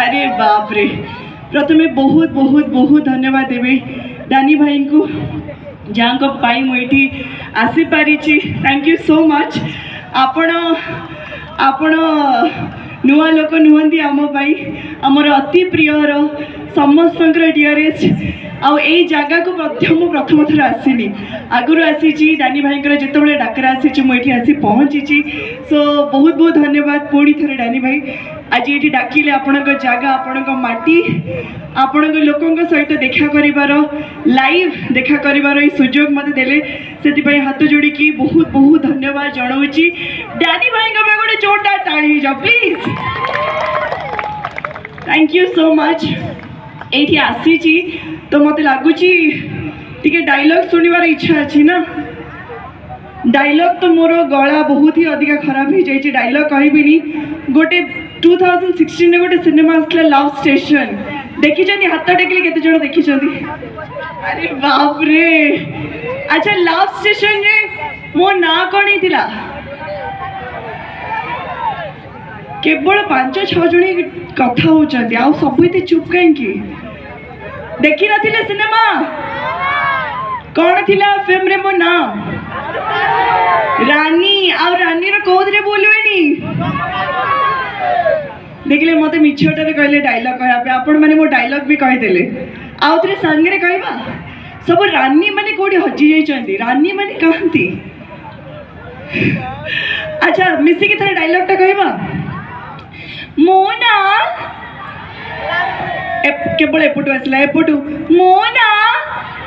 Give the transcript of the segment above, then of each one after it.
अरे बाप रे प्रथमे बहुत बहुत बहुत धन्यवाद देवे डानी भाई को जहाँ को पाई मुझे आसीपारी थैंक यू सो मच आपण आपण नुआ लोक नुहति आम आमर अति प्रियर समस्त डियरेस्ट आउ यही जगह को प्रथम थर आसली आगुरी आसी डानी भाई जिते डाकरा आसी मुझे आसी पहुँची सो बहुत बहुत धन्यवाद पुणी थे डानी भाई आज ये डाकिले आपण जगह आपण माटी आपण लोकों सहित देखा कर लाइव देखा कर सुजोग मत देले से हाथ जोड़ी की बहुत बहुत धन्यवाद जनाऊँगी डानी भाई गोटे जोरदार ताली जाओ please thank you so much ये आसी तो मत लगुच डायलॉग शुणवार इच्छा अच्छी ना डायलॉग तो मोर गला बहुत ही अधिक खराब हो जाए डायलॉग कहबिनी गोटे 2016 गोटे सिनेमा आसला लव स्टेशन देखी हाथ टेकिले केते जण देखी अरे बाप रे अच्छा लव स्टेशन रे मो ना कौन ही केवल 5-6 जन कथा होती आ सब ये चुप कहीं देखी नथिले सिनेमा कौन थिला फिल्म रे मो ना रानी आ रानी रो कोदरे बोलवेनी देखले मते मिछटारे कहले डायलॉग कहया आपण माने मो डायलॉग भी कहि देले आउ तरे संगे रे कहबा सब रानी माने कोडी हजी जाई चंदी रानी माने कहंती अच्छा मिसी के थरे डायलॉग टा कहबा मो ना केवल एपटू आसला एपटू मो ना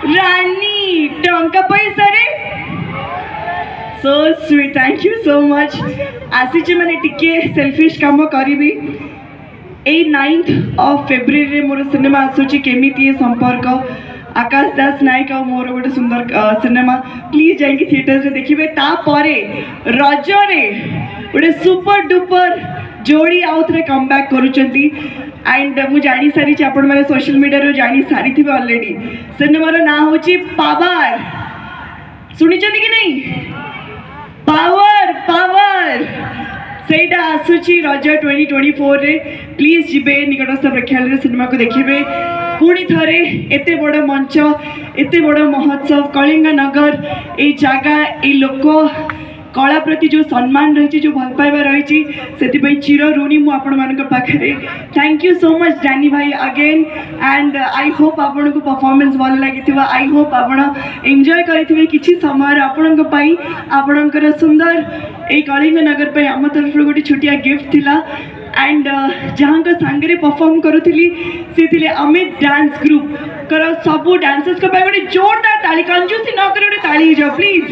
रानी टंका पैसा रे so sweet thank you so much आसी मैंने टिके सेल्फिश काम करी 9th of February मोर सिनेमा आसूची केमिति संपर्क आकाश दास नायक और मोर गोटे सुंदर सिनेमा प्लीज जाइए थिएटर से देखिए तापरे रजरे गोटे सुपर डुपर जोड़ी आउ थे कम बैक करुँच एंड मु जानी सारी आपण मैंने सोशल मीडिया जानी सारी थे ऑलरेडी सिनेमार ना हूँ पावर शुणी कि नहीं पावर पावर सेटा आसूची रज 2024 रे प्लीज जीवे निकटस्थ प्रेक्षालय सिनेमा को देखिए पुणी थे एते बड़ मंच एते बड़ महोत्सव कलिंग नगर ये जगह ये लोक कला प्रति जो सम्मान रही जो भल पाइबा रही से चिर ऋणी मुझे thank you so much Dani भाई अगेन एंड आई होप आपन को परफॉर्मेंस भल लगी आई होप आप एंजॉय करेंगे किसी समय आपणकर सुंदर ये कलिंग नगर पे आम तरफ गोटे छोटिया गिफ्ट थिला एंड जहाँ सांगे परफॉर्म करुली सी अमित डांस ग्रुप कर सबू डांसर्स गोटे जोरदार ताली कंजूसी न कर गोटे ताली जाओ प्लीज।